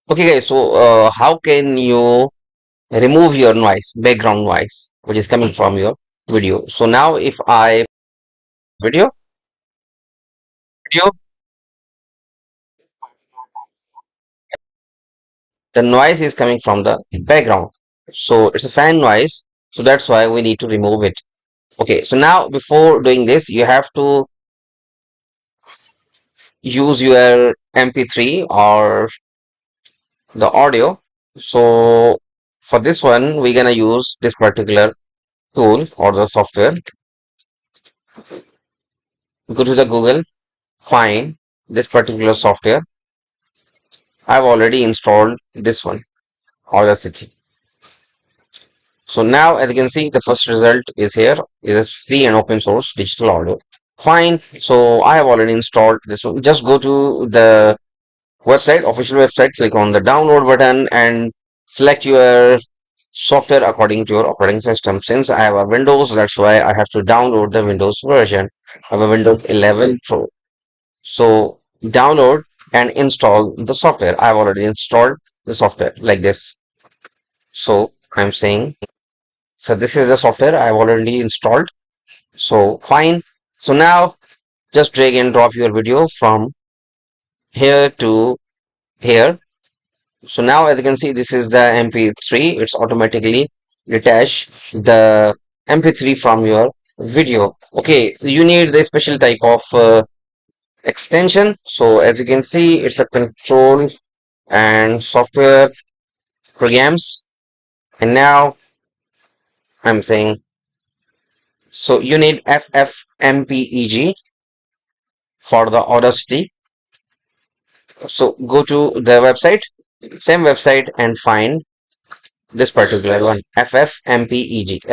Okay, guys, so how can you remove your noise, background noise, which is coming from your video? So now if I video, video, the noise is coming from the background. So it's a fan noise. So that's why we need to remove it. Okay, so now before doing this, you have to use your MP3 or the audio. So for this one, we're gonna use this particular tool or the software. Go to the Google, find this particular software. I've already installed this one, Audacity. So now as you can see, the first result is here. It is free and open source digital audio. Fine. So I have already installed this one. Just go to the website, official website, click on the download button and select your software according to your operating system. Since I have a Windows, that's why I have to download the Windows version. I have a Windows 11 Pro. So download and install the software. I've already installed the software like this. So I'm saying, so this is the software I've already installed. So fine. So now just drag and drop your video from here to here. So now as you can see, this is the MP3. It's automatically detach the MP3 from your video. Okay, you need the special type of extension. So as you can see, it's a control and software programs. And now I'm saying, so you need FFmpeg for the Audacity. So go to the website, same website, and find this particular one, FFmpeg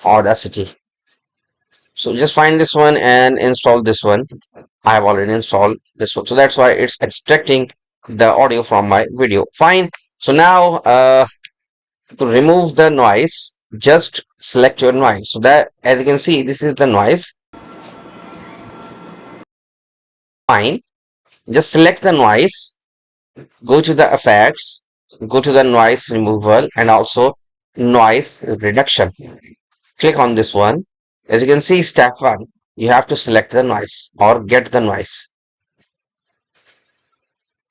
Audacity. So just find this one and install this one. I have already installed this one. So that's why it's extracting the audio from my video. Fine. So now to remove the noise, just select your noise. So that as you can see, this is the noise. Fine. Just select the noise, go to the effects, go to the noise removal and also noise reduction. Click on this one. As you can see, step one, you have to select the noise or get the noise.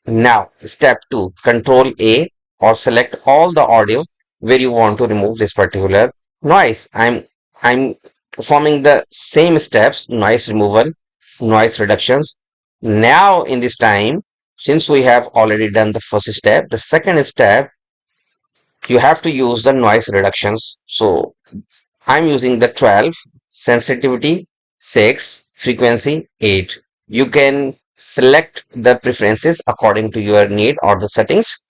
Now, step two, control A or select all the audio where you want to remove this particular noise. I'm performing the same steps, noise removal, noise reductions. Now, in this time, since we have already done the first step, the second step, you have to use the noise reductions. So I'm using the 12, sensitivity 6, frequency 8. You can select the preferences according to your need or the settings.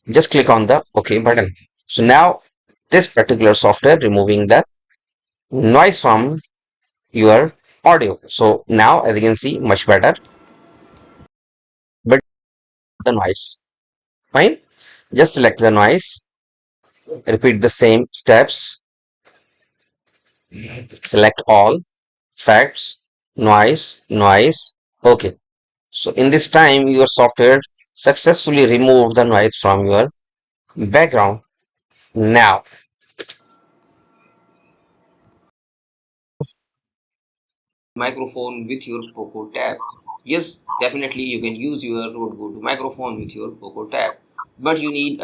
Just click on the OK button. So now this particular software removing the noise from your audio. So now as you can see, much better, but the noise. Fine. Just select the noise, repeat the same steps, select all, facts, noise. OK. So in this time, your software successfully removed the noise from your background. Now, Microphone with your Poco tab. Yes, definitely you can use your Rode Go to microphone with your Poco tab, but you need a